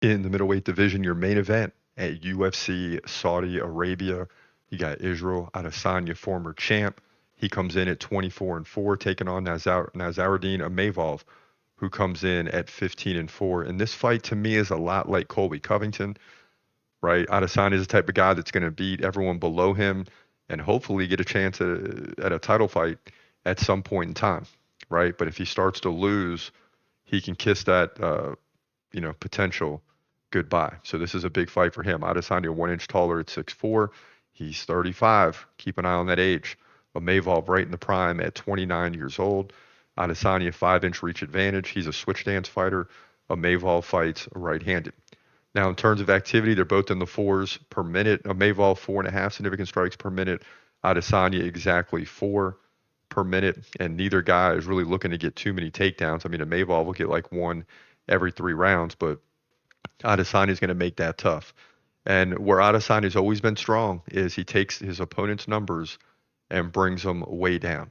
In the middleweight division, your main event at UFC Saudi Arabia, you got Israel Adesanya, former champ. He comes in at 24-4, taking on Nassourdine Imavov, who comes in at 15-4. And this fight to me is a lot like Colby Covington, right? Adesanya is the type of guy that's going to beat everyone below him and hopefully get a chance at a title fight at some point in time, right? But if he starts to lose, he can kiss that potential goodbye. So this is a big fight for him. Adesanya 1 inch taller at 6'4". He's 35. Keep an eye on that age. Imavov right in the prime at 29 years old. Adesanya 5 inch reach advantage. He's a switch stance fighter. Imavov fights right-handed. Now, in terms of activity, they're both in the fours per minute. Imavov 4.5 significant strikes per minute. Adesanya exactly 4 per minute, and neither guy is really looking to get too many takedowns. I mean, Imavov will get like one every 3 rounds, but Adesanya is going to make that tough. And where Adesanya's always been strong is he takes his opponent's numbers and brings them way down.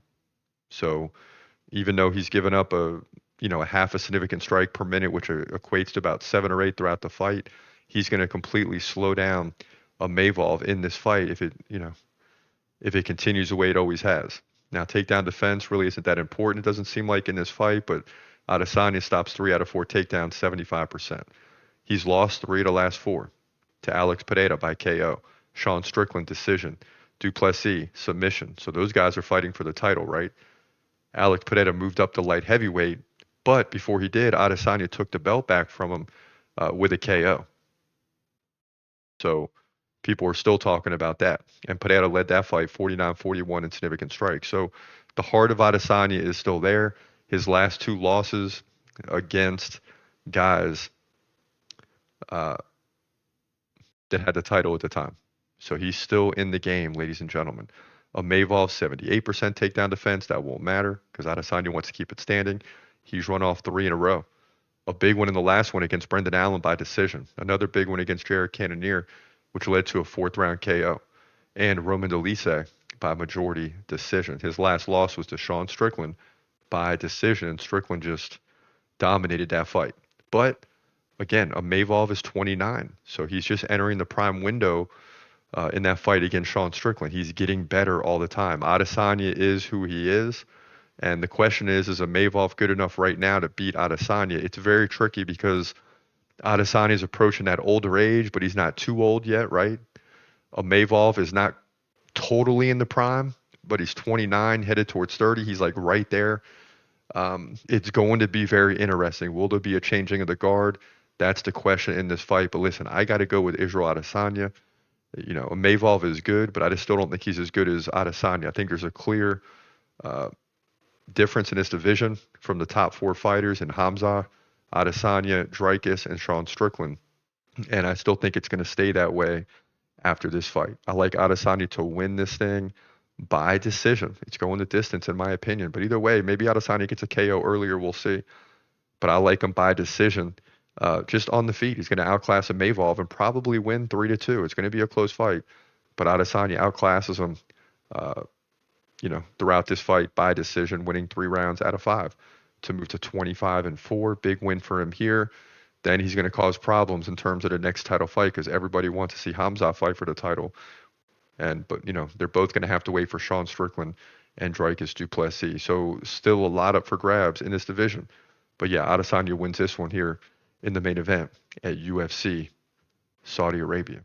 So even though he's given up a half a significant strike per minute, which equates to about 7 or 8 throughout the fight, he's going to completely slow down Imavov in this fight if it continues the way it always has. Now, takedown defense really isn't that important. It doesn't seem like in this fight, but Adesanya stops 3 out of 4 takedowns, 75%. He's lost 3 of the last 4 to Alex Pereira by KO, Sean Strickland decision, Duplessis submission. So those guys are fighting for the title, right? Alex Pereira moved up to light heavyweight, but before he did, Adesanya took the belt back from him with a KO. So people are still talking about that. And Pereira led that fight 49-41 in significant strikes. So the heart of Adesanya is still there. His last 2 losses against guys that had the title at the time. So he's still in the game, ladies and gentlemen. Imavov, 78% takedown defense. That won't matter because Adesanya wants to keep it standing. He's run off 3 in a row. A big one in the last one against Brendan Allen by decision. Another big one against Jared Cannonier, which led to a 4th-round KO. And Roman Dolise by majority decision. His last loss was to Sean Strickland by decision. Strickland just dominated that fight. But again, Imavov is 29, so he's just entering the prime window in that fight against Sean Strickland. He's getting better all the time. Adesanya is who he is, and the question is Imavov good enough right now to beat Adesanya? It's very tricky because Adesanya is approaching that older age, but he's not too old yet, right? Imavov is not totally in the prime, but he's 29, headed towards 30. He's like right there. It's going to be very interesting. Will there be a changing of the guard? That's the question in this fight. But listen, I got to go with Israel Adesanya. Imavov is good, but I just still don't think he's as good as Adesanya. I think there's a clear difference in this division from the top 4 fighters in Hamza, Adesanya, Dricus, and Sean Strickland. And I still think it's going to stay that way after this fight. I like Adesanya to win this thing by decision. It's going the distance, in my opinion. But either way, maybe Adesanya gets a KO earlier. We'll see. But I like him by decision. Just on the feet, he's going to outclass Imavov and probably win 3-2. It's going to be a close fight, but Adesanya outclasses him, throughout this fight by decision, winning 3 rounds out of 5 to move to 25-4. Big win for him here. Then he's going to cause problems in terms of the next title fight because everybody wants to see Hamza fight for the title. But they're both going to have to wait for Sean Strickland and Dricus Duplessis. So still a lot up for grabs in this division. But yeah, Adesanya wins this one here in the main event at UFC Saudi Arabia.